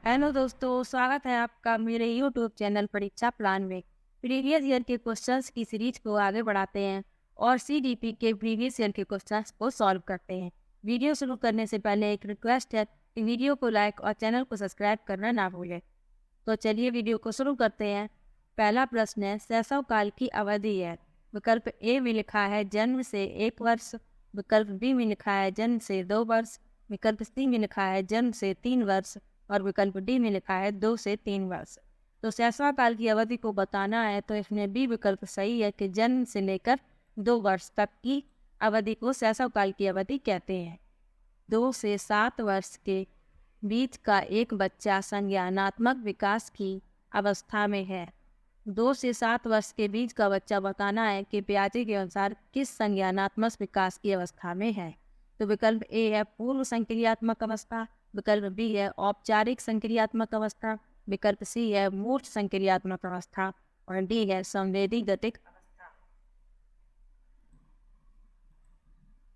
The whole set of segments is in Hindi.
हेलो दोस्तों, स्वागत है आपका मेरे यूट्यूब चैनल परीक्षा प्लान में। प्रीवियस ईयर के क्वेश्चंस की सीरीज को आगे बढ़ाते हैं और सीडीपी के प्रीवियस ईयर के क्वेश्चंस को सॉल्व करते हैं। वीडियो शुरू करने से पहले एक रिक्वेस्ट है कि वीडियो को लाइक और चैनल को सब्सक्राइब करना ना भूलें। तो चलिए वीडियो को शुरू करते हैं। पहला प्रश्न है, शैशव काल की अवधि है। विकल्प ए में लिखा है जन्म से 1 वर्ष, विकल्प बी में लिखा है जन्म से 2 वर्ष, विकल्प सी में लिखा है जन्म से 3 वर्ष और विकल्प डी में लिखा है 2 से 3 वर्ष। तो शैशव काल की अवधि को बताना है तो इसमें बी विकल्प सही है कि जन्म से लेकर 2 वर्ष तक की अवधि को शैशव काल की अवधि कहते हैं। 2 से 7 वर्ष के बीच का एक बच्चा संज्ञानात्मक विकास की अवस्था में है। 2 से 7 वर्ष के बीच का बच्चा बताना है कि पियाजे के अनुसार किस संज्ञानात्मक विकास की अवस्था में है। तो विकल्प ए है पूर्व संक्रियात्मक अवस्था, विकल्प बी है औपचारिक संक्रियात्मक अवस्था, विकल्प सी है मूर्त संक्रियात्मक अवस्था और डी है संवेदी गतिक अवस्था।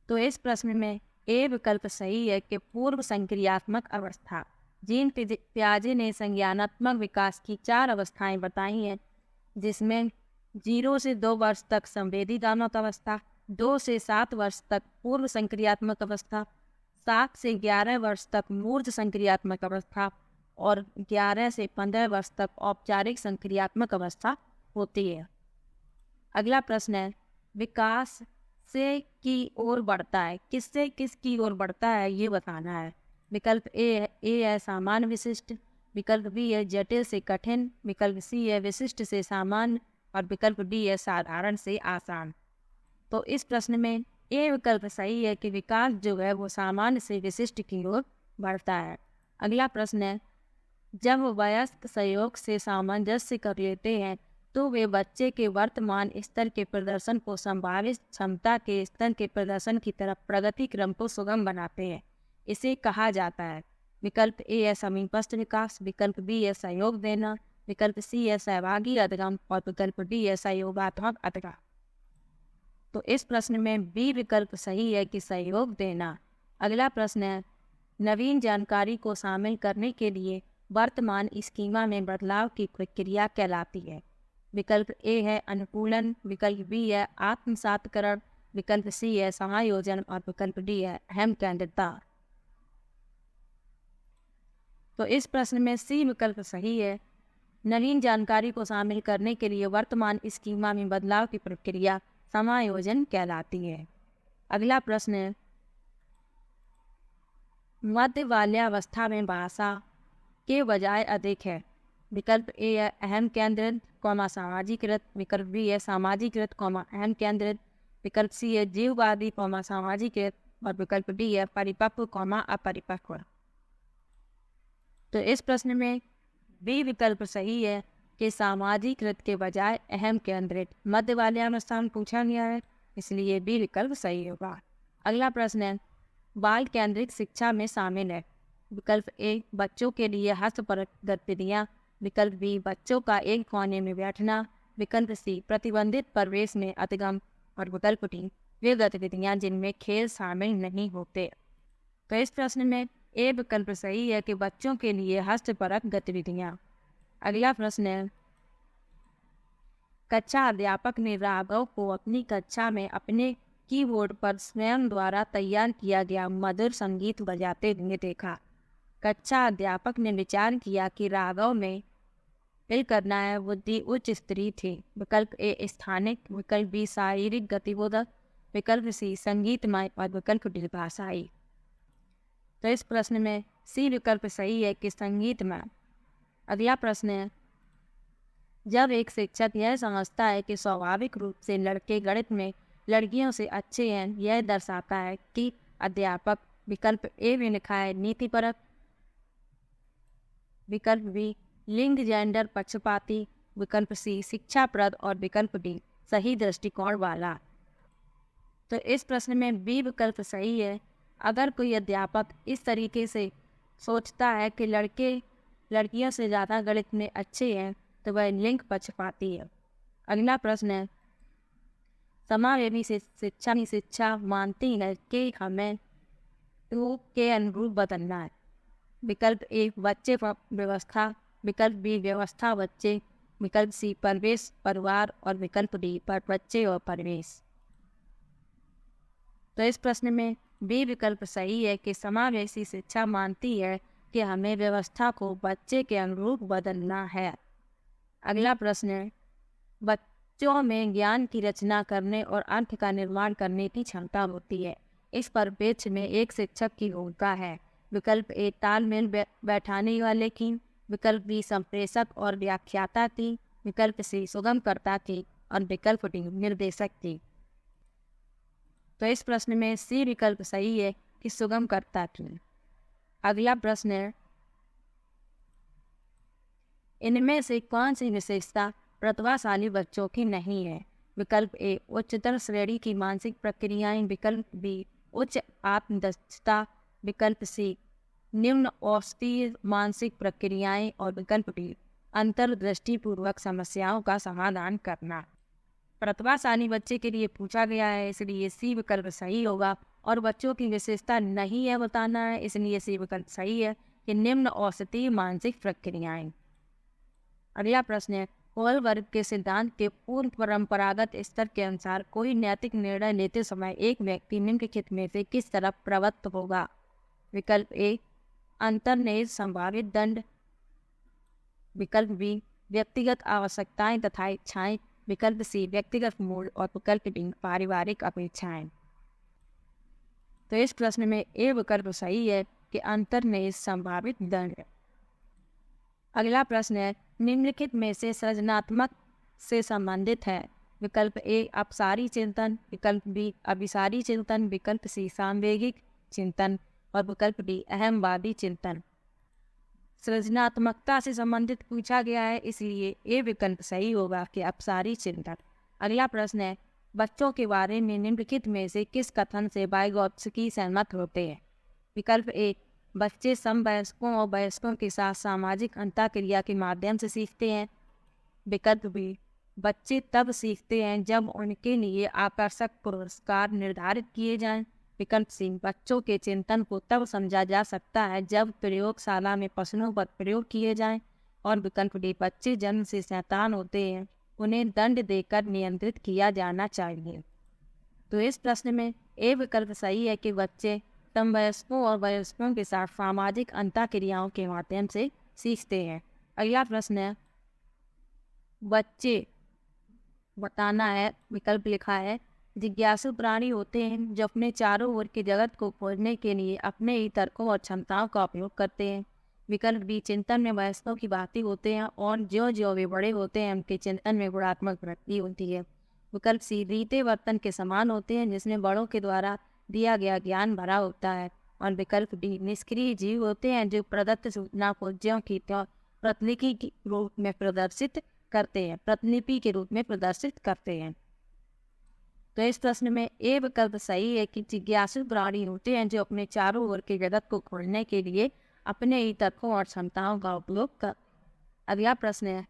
तो इस प्रश्न में ए विकल्प सही है कि पूर्व संक्रियात्मक अवस्था। जीन पियाजे ने संज्ञानात्मक विकास की 4 अवस्थाएं बताई हैं, जिसमें 0 से 2 वर्ष तक संवेदीगामक अवस्था, 2 से 7 वर्ष तक पूर्व संक्रियात्मक अवस्था, 7 से 11 वर्ष तक मूर्त संक्रियात्मक अवस्था और 11 से 15 वर्ष तक औपचारिक संक्रियात्मक अवस्था होती है। अगला प्रश्न है, विकास से की ओर बढ़ता है, किससे किसकी ओर बढ़ता है ये बताना है। विकल्प ए है सामान्य विशिष्ट, विकल्प बी है जटिल से कठिन, विकल्प सी है विशिष्ट से सामान्य और विकल्प डी है साधारण से आसान। तो इस प्रश्न में ए विकल्प सही है कि विकास जो है वो सामान्य से विशिष्ट की ओर बढ़ता है। अगला प्रश्न है, जब वयस्क सहयोग से सामंजस्य कर लेते हैं तो वे बच्चे के वर्तमान स्तर के प्रदर्शन को संभावित क्षमता के स्तर के प्रदर्शन की तरफ प्रगति क्रम को सुगम बनाते हैं। इसे कहा जाता है। विकल्प ए है समीपस्थ विकास, विकल्प बी है सहयोग देना, विकल्प सी है सहभागी अधिगम और विकल्प डी है सहयोगात्मक अधिगम। तो इस प्रश्न में बी विकल्प सही है कि सहयोग देना। अगला प्रश्न है, नवीन जानकारी को शामिल करने के लिए वर्तमान स्कीमा में बदलाव की प्रक्रिया कहलाती है। विकल्प ए है अनुकूलन, विकल्प बी है आत्मसातकरण, विकल्प सी है समायोजन और विकल्प डी है अहम केंद्रितता। तो इस प्रश्न में सी विकल्प सही है। नवीन जानकारी को शामिल करने के लिए वर्तमान स्कीमा में बदलाव की प्रक्रिया समायोजन कहलाती है। अगला प्रश्न है, मध्य बाल्यावस्था में भाषा के बजाय अधिक है। विकल्प ए है अहम केंद्रित सामाजिकृत, विकल्प बी है सामाजिकृत अहम केंद्रित, विकल्प सी है जीववादी सामाजिकृत और विकल्प डी है परिपक्व अपरिपक्व। तो इस प्रश्न में बी विकल्प सही है कि सामाजिकृत के बजाय अहम केंद्रित मध्य बाल्यावस्था में पूछा गया है, इसलिए बी विकल्प सही होगा। अगला प्रश्न है, बाल केंद्रित शिक्षा में शामिल है। विकल्प ए बच्चों के लिए हस्तपरक गतिविधियाँ, विकल्प बी बच्चों का एक कोने में बैठना, विकल्प सी प्रतिबंधित परिवेश में अधिगम और विकल्प डी वे गतिविधियाँ जिनमें खेल शामिल नहीं होते। तो इस प्रश्न में ए विकल्प सही है कि बच्चों के लिए हस्तपरक गतिविधियाँ। अगला प्रश्न है, कक्षा अध्यापक ने राघव को अपनी कक्षा में अपने कीबोर्ड पर स्वयं द्वारा तैयार किया गया मधुर संगीत बजाते हुए देखा। कक्षा अध्यापक ने विचार किया कि राघव में फिल करना है बुद्धि उच्च स्तरीय थी। विकल्प ए स्थानिक, विकल्प बी शारीरिक गतिबोधक, विकल्प सी संगीतमय और विकल्प डी भाषाई। तो इस प्रश्न में सी विकल्प सही है कि संगीतमय। अगला प्रश्न है, जब एक शिक्षक यह समझता है कि स्वाभाविक रूप से लड़के गणित में लड़कियों से अच्छे हैं, यह दर्शाता है कि अध्यापक। विकल्प ए में लिखा है नीतिपरक, विकल्प बी लिंग जेंडर पक्षपाती, विकल्प सी शिक्षाप्रद और विकल्प डी सही दृष्टिकोण वाला। तो इस प्रश्न में बी विकल्प सही है। अगर कोई अध्यापक इस तरीके से सोचता है कि लड़के लड़कियों से ज़्यादा गणित में अच्छे हैं तो वह लिंग पक्षपाती है। अगला प्रश्न है, समावेशी शिक्षा मानती है कि हमें के अनुरूप बदलना है। विकल्प ए बच्चे पर व्यवस्था, विकल्प बी व्यवस्था बच्चे, विकल्प सी परिवेश परिवार और विकल्प डी पर बच्चे और परिवेश। तो इस प्रश्न में बी विकल्प सही है कि समावेशी शिक्षा मानती है कि हमें व्यवस्था को बच्चे के अनुरूप बदलना है। अगला प्रश्न है, बच्चों में ज्ञान की रचना करने और अर्थ का निर्माण करने की क्षमता होती है। इस परिप्रेक्ष्य में एक शिक्षक की भूमिका है। विकल्प ए तालमेल बैठाने वाले की, विकल्प बी संप्रेषक और व्याख्याता की, विकल्प सी सुगमकर्ता की और विकल्प डी निर्देशक की। तो इस प्रश्न में सी विकल्प सही है कि सुगमकर्ता की। अगला प्रश्न है, इनमें से कौन सी विशेषता प्रतिभाशाली बच्चों की नहीं है? विकल्प ए उच्चतर श्रेणी की मानसिक प्रक्रियाएं, विकल्प बी उच्च आत्मदक्षता, विकल्प सी निम्न औसतीय मानसिक प्रक्रियाएं और विकल्प डी अंतर्दृष्टिपूर्वक समस्याओं का समाधान करना। प्रतिभाशाली बच्चे के लिए पूछा गया है, इसलिए सी विकल्प सही होगा। और बच्चों की विशेषता नहीं है बताना है, इसलिए सी विकल्प सही है कि निम्न औसतीय मानसिक प्रक्रियाएं। अगला प्रश्न है, कोलबर्ग के सिद्धांत के पूर्व परंपरागत स्तर के अनुसार कोई नैतिक निर्णय लेते समय एक व्यक्ति निम्नलिखित में से किस तरफ प्रवृत्त होगा? विकल्प ए अंतर्निहित संभावित दंड, विकल्प बी व्यक्तिगत आवश्यकताएं तथा इच्छाएं, विकल्प सी व्यक्तिगत मूड और विकल्प डी पारिवारिक अपेक्षाएं। तो इस प्रश्न में ए विकल्प सही है कि अंतर्निहित संभावित दंड। अगला प्रश्न है, निम्नलिखित में से सृजनात्मक से संबंधित है? विकल्प ए अपसारी चिंतन, विकल्प बी अभिसारी चिंतन, विकल्प सी सामवेगिक चिंतन और विकल्प डी अहमवादी चिंतन। सृजनात्मकता से संबंधित पूछा गया है, इसलिए ए विकल्प सही होगा कि अपसारी चिंतन। अगला प्रश्न है, बच्चों के बारे में निम्नलिखित में से किस कथन से वाइगोत्स्की सहमत होते हैं? विकल्प ए बच्चे समवयस्कों और वयस्कों के साथ सामाजिक अंतःक्रिया के माध्यम से सीखते हैं, विकल्प बी बच्चे तब सीखते हैं जब उनके लिए आकर्षक पुरस्कार निर्धारित किए जाएं, विकल्प सी बच्चों के चिंतन को तब समझा जा सकता है जब प्रयोगशाला में प्रश्नों पर प्रयोग किए जाएं, और विकल्प डी बच्चे जन्म से शैतान होते हैं, उन्हें दंड देकर नियंत्रित किया जाना चाहिए। तो इस प्रश्न में ए विकल्प सही है कि बच्चे समवयस्कों और वयस्कों के साथ सामाजिक अंतःक्रियाओं के माध्यम से सीखते हैं। अगला प्रश्न है, बच्चे बताना है, विकल्प लिखा है जिज्ञासु प्राणी होते हैं जो अपने चारों ओर के जगत को खोजने के लिए अपने ही तर्कों और क्षमताओं का उपयोग करते हैं, विकल्प बी चिंतन में वयस्कों की भांति होते हैं और ज्यों ज्यों वे बड़े होते हैं उनके चिंतन में गुणात्मक वृद्धि होती है, विकल्प सी रीते वर्तन के समान होते हैं जिसमें बड़ों के द्वारा दिया गया ज्ञान भरा होता है, और विकल्प डी निष्क्रिय जीव होते हैं जो प्रदत्त सूचना को ज्यों की त्यों प्रतिलिपि के रूप में प्रदर्शित करते हैं। तो इस प्रश्न में ए विकल्प सही है कि जिज्ञासु प्राणी होते हैं जो अपने चारों ओर के जगत को खोजने के लिए अपने ही तर्कों और क्षमताओं का उपयोग कर। अगला प्रश्न है,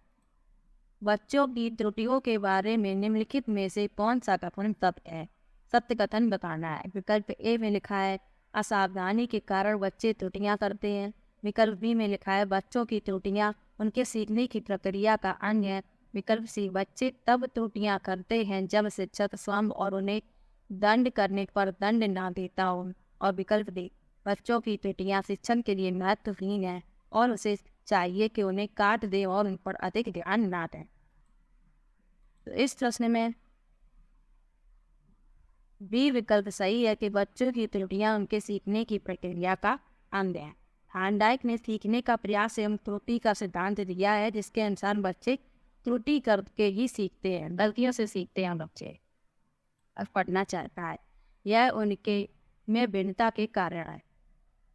बच्चों की त्रुटियों के बारे में निम्नलिखित में से कौन सा कथन सत्य है? सत्य कथन बताना है। विकल्प ए में लिखा है असावधानी के कारण बच्चे त्रुटियां करते हैं, विकल्प बी में लिखा है बच्चों की त्रुटियां उनके सीखने की प्रक्रिया का अंग है, विकल्प सी बच्चे तब त्रुटियां करते हैं जब शिक्षक स्वयं और उन्हें दंड करने पर दंड ना देता हो, और विकल्प डी बच्चों की त्रुटियां शिक्षण के लिए महत्वहीन है और उसे चाहिए कि उन्हें काट दे और उन पर अधिक ध्यान ना दें। तो इस प्रश्न में बी विकल्प सही है कि बच्चों की त्रुटियां उनके सीखने की प्रक्रिया का अंग है। हार्नडाइक ने सीखने का प्रयास एवं त्रुटि का सिद्धांत दिया है जिसके अनुसार बच्चे त्रुटि करके ही सीखते हैं, गलतियों से सीखते हैं बच्चे और पढ़ना चाहता है, यह उनके में भिन्नता के कारण है।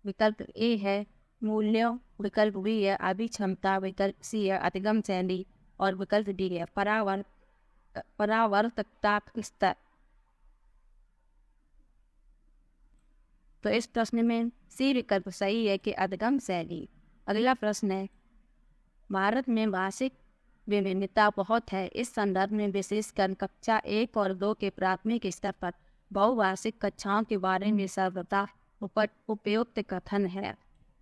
विकल्प ए है मूल्यों, विकल्प बी है अभिक्षमता, विकल्प सी है अधिगम शैली और विकल्प डी है परावर्तकता स्तर। तो इस प्रश्न में सी विकल्प सही है कि अधिगम शैली। अगला प्रश्न है, भारत में भाषिक विभिन्नता बहुत है, इस संदर्भ में विशेषकर कक्षा 1 और 2 के प्राथमिक स्तर पर बहुभाषिक कक्षाओं के बारे में सर्वथा उपयुक्त कथन है।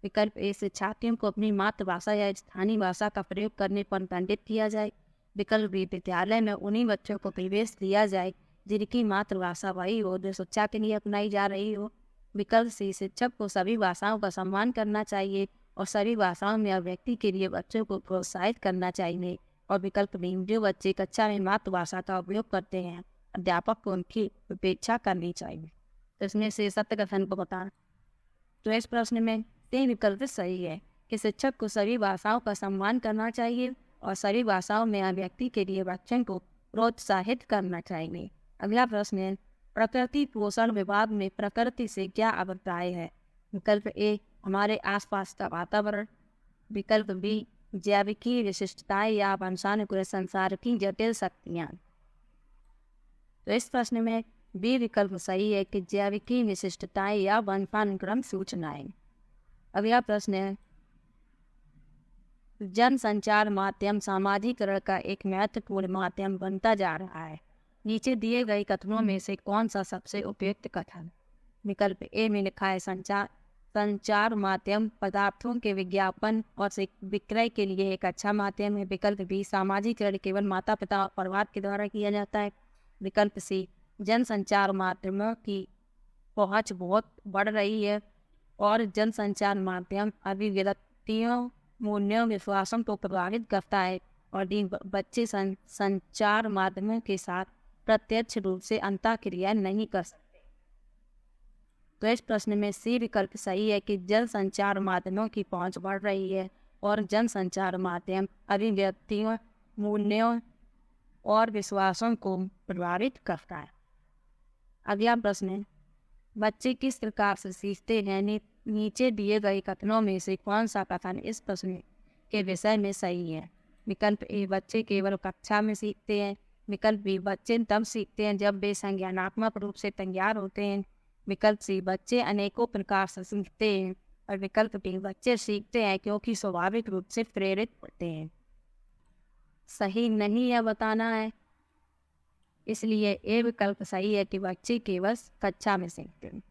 विकल्प ए, शिक्षार्थियों को अपनी मातृभाषा या स्थानीय भाषा का प्रयोग करने पर दंडित किया जाए। विकल्प बी, विद्यालय में उन्हीं बच्चों को प्रवेश दिया जाए जिनकी मातृभाषा वही हो जो शिक्षा के लिए अपनाई जा रही हो। विकल्प सी, शिक्षक को सभी भाषाओं का सम्मान करना चाहिए और सभी भाषाओं में अभिव्यक्ति के लिए बच्चों को प्रोत्साहित करना चाहिए। और विकल्प डी, जो बच्चे कक्षा में मातृभाषा का उपयोग करते हैं अध्यापक को उनकी उपेक्षा करनी चाहिए। तो इसमें से सत्य कथन को बताना। तो इस प्रश्न में तीन विकल्प सही है कि शिक्षक को सभी भाषाओं का सम्मान करना चाहिए और सभी भाषाओं में अभिव्यक्ति के लिए बच्चों को प्रोत्साहित करना चाहिए। अगला प्रश्न है, प्रकृति पोषण विभाग में प्रकृति से क्या अभिप्राय है। विकल्प ए, हमारे आसपास का वातावरण। विकल्प बी, जैविकी विशिष्टताएं या वंशानुक्रम संसार की जटिल शक्तियाँ। तो इस प्रश्न में बी विकल्प सही है कि जैविकी विशिष्टताएं या वंशानुक्रम सूचनाएं। अगला प्रश्न है, जन संचार माध्यम सामाजिकरण का एक महत्वपूर्ण माध्यम बनता जा रहा है। नीचे दिए गए कथनों में से कौन सा सबसे उपयुक्त कथन। विकल्प ए में लिखा है, संचार माध्यम पदार्थों के विज्ञापन और विक्रय के लिए एक अच्छा माध्यम है। विकल्प बी, सामाजिकरण केवल माता पिता और परिवार के द्वारा किया जाता है। विकल्प सी, जनसंचार माध्यमों की पहुंच बहुत बढ़ रही है और जनसंचार माध्यम अभिव्यक्तियों, मूल्यों, विश्वासों को प्रभावित करता है। और डी, बच्चे संचार माध्यमों के साथ प्रत्यक्ष रूप से अंतःक्रिया नहीं कर सकते। तो इस प्रश्न में सी विकल्प सही है कि जनसंचार माध्यमों की पहुंच बढ़ रही है और जनसंचार माध्यम अभिव्यक्तियों, मूल्यों और विश्वासों को प्रभावित करता है। अगला प्रश्न है, बच्चे किस प्रकार से सीखते हैं। नीचे दिए गए कथनों में से कौन सा कथन इस प्रश्न के विषय में सही है। विकल्प ए, बच्चे केवल कक्षा में सीखते हैं। विकल्प बी, बच्चे तब सीखते हैं जब वे संज्ञानात्मक रूप से तैयार होते हैं। विकल्प सी, बच्चे अनेकों प्रकार से सीखते हैं। और विकल्प डी, बच्चे सीखते हैं क्योंकि स्वाभाविक रूप से प्रेरित होते हैं। सही नहीं यह बताना है, इसलिए ए विकल्प सही है कि बच्चे केवल कक्षा में सीखते हैं।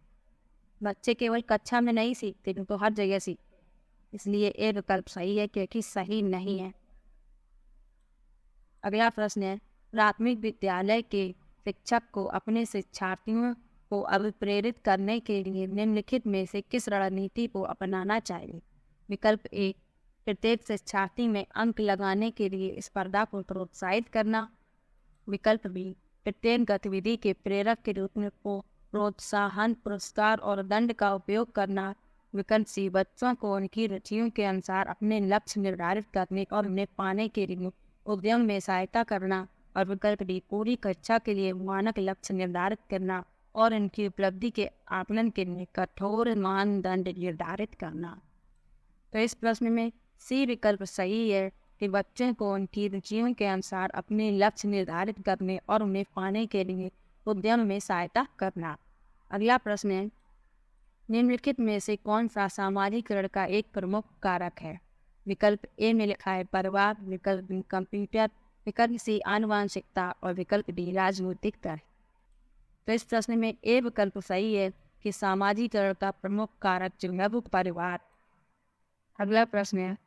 बच्चे केवल कक्षा में नहीं सीखते तो हर जगह सीखते, इसलिए ए विकल्प सही है क्योंकि सही नहीं है। अगला प्रश्न है, प्राथमिक विद्यालय के शिक्षक को अपने शिक्षार्थियों को अभिप्रेरित करने के लिए निम्नलिखित में से किस रणनीति को अपनाना चाहिए। विकल्प ए, प्रत्येक शिक्षार्थी में अंक लगाने के लिए स्पर्धा को प्रोत्साहित करना। विकल्प बी, प्रत्येक गतिविधि के प्रेरक के रूप में प्रोत्साहन, पुरस्कार और दंड का उपयोग करना। विकल्प सी, बच्चों को उनकी रुचियों के अनुसार अपने लक्ष्य निर्धारित करने और उन्हें पाने के लिए उद्यम में सहायता करना। और विकल्प डी, पूरी कक्षा के लिए मानक लक्ष्य निर्धारित करना और उनकी उपलब्धि के आकलन के लिए कठोर मानदंड निर्धारित करना। तो इस प्रश्न में सी विकल्प सही है कि बच्चों को उनकी रुचियों के अनुसार अपने लक्ष्य निर्धारित करने और उन्हें पाने के लिए उद्यम में सहायता करना। अगला प्रश्न है, निम्नलिखित में से कौन सा सामाजिकरण का एक प्रमुख कारक है। विकल्प ए में लिखा है परिवार। विकल्प बी, कंप्यूटर। विकल्प सी, आनुवंशिकता। और विकल्प डी, राजनीतिक तर्क। तो इस प्रश्न में ए विकल्प सही है कि सामाजिकरण का प्रमुख कारक जो है वो परिवार। अगला प्रश्न है,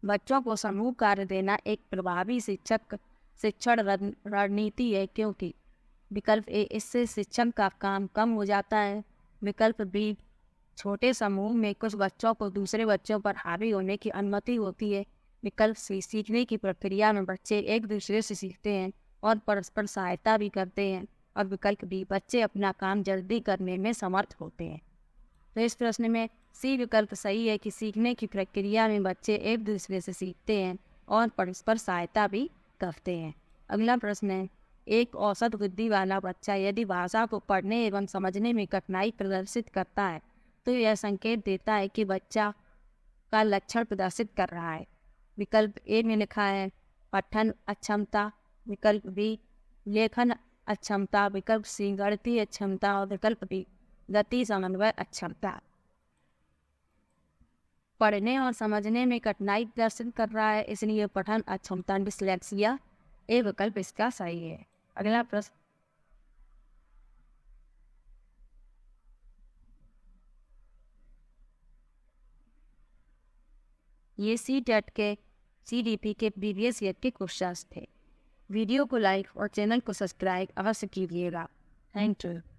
बच्चों को समूह कार्य देना एक प्रभावी शिक्षण रणनीति है क्योंकि। विकल्प ए, इससे शिक्षण का काम कम हो जाता है। विकल्प बी, छोटे समूह में कुछ बच्चों को दूसरे बच्चों पर हावी होने की अनुमति होती है। विकल्प सी, सीखने की प्रक्रिया में बच्चे एक दूसरे से सीखते हैं और परस्पर सहायता भी करते हैं। और विकल्प डी, बच्चे अपना काम जल्दी करने में समर्थ होते हैं। तो इस प्रश्न में सी विकल्प सही है कि सीखने की प्रक्रिया में बच्चे एक दूसरे से सीखते हैं और परस्पर सहायता भी करते हैं। अगला प्रश्न है, एक औसत बुद्धि वाला बच्चा यदि भाषा को पढ़ने एवं समझने में कठिनाई प्रदर्शित करता है तो यह संकेत देता है कि बच्चा का लक्षण प्रदर्शित कर रहा है। विकल्प ए में लिखा है पठन अक्षमता। विकल्प बी, लेखन अक्षमता। विकल्प सी, गणितीय अक्षमता। और विकल्प डी, गति समन्वय अक्षमता। पढ़ने और समझने में कठिनाई प्रदर्शित कर रहा है, इसलिए पठन अक्षमता डिस्लेक्सिया ए विकल्प इसका सही है। अगला प्रश्न, ये CTET के CDP के प्रीवियस ईयर के क्वेश्चंस थे। वीडियो को लाइक और चैनल को सब्सक्राइब अवश्य कीजिएगा। Thank you.